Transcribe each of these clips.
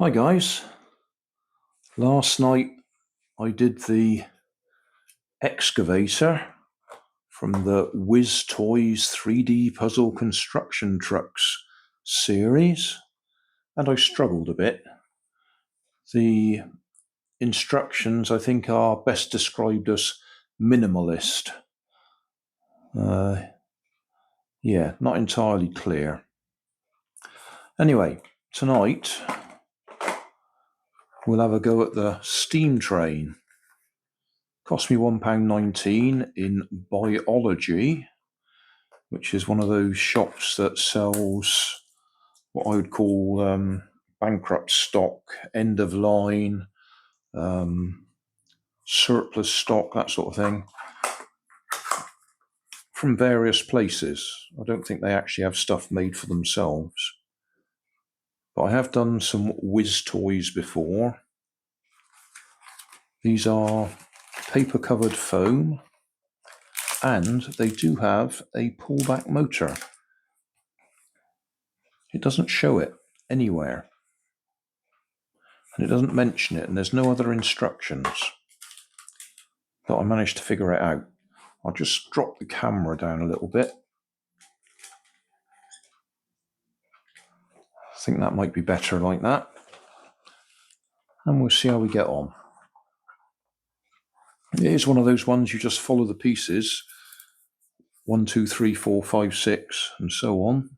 Hi guys, last night I did the excavator from the Wizz Toys 3D Puzzle Construction Trucks series, and I struggled a bit. The instructions I think are best described as minimalist. Yeah, not entirely clear. Anyway, tonight we'll have a go at the steam train. Cost me £1.19 in Biology, which is one of those shops that sells what I would call bankrupt stock, end of line, surplus stock, that sort of thing, from various places. I don't think they actually have stuff made for themselves. But I have done some Wizz toys before. These are paper-covered foam, and they do have a pullback motor. It doesn't show it anywhere, and it doesn't mention it, and there's no other instructions. But I managed to figure it out. I'll just drop the camera down a little bit. I think that might be better like that. And we'll see how we get on. It is one of those ones you just follow the pieces. 1, 2, 3, 4, 5, 6, and so on.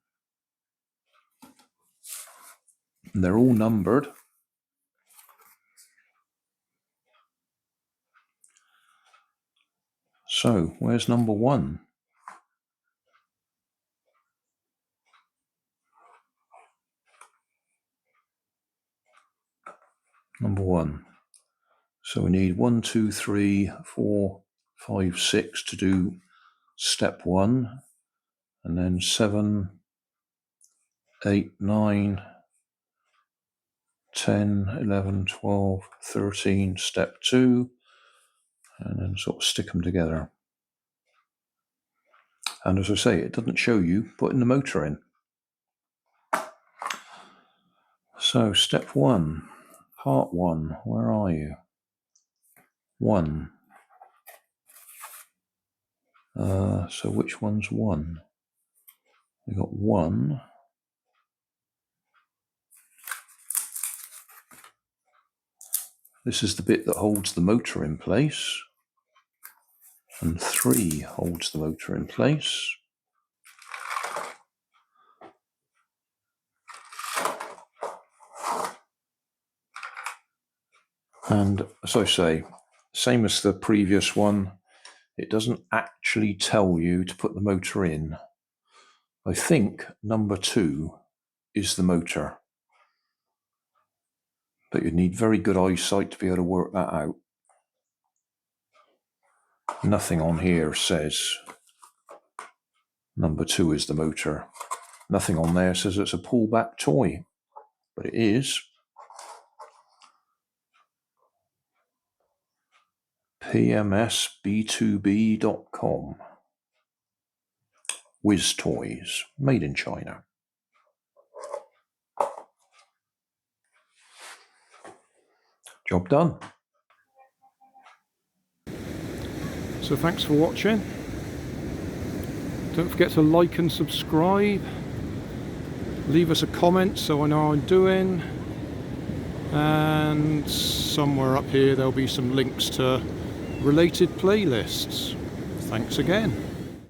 And they're all numbered. So, where's number 1? Number 1. So we need 1, 2, 3, 4, 5, 6 to do step 1, and then 7, 8, 9, 10, 11, 12, 13, step 2, and then sort of stick them together. And as I say, it doesn't show you putting the motor in. So step 1, part 1, where are you? 1. So which one's 1? We got 1. This is the bit that holds the motor in place. And 3 holds the motor in place. And as I say, same as the previous one, it doesn't actually tell you to put the motor in. I think number 2 is the motor. But you'd need very good eyesight to be able to work that out. Nothing on here says number 2 is the motor. Nothing on there says it's a pullback toy, but it is. PMSB2B.com. Wizz Toys, made in China. Job done. So thanks for watching. Don't forget to like and subscribe. Leave us a comment so I know how I'm doing. And somewhere up here there'll be some links to related playlists. Thanks again.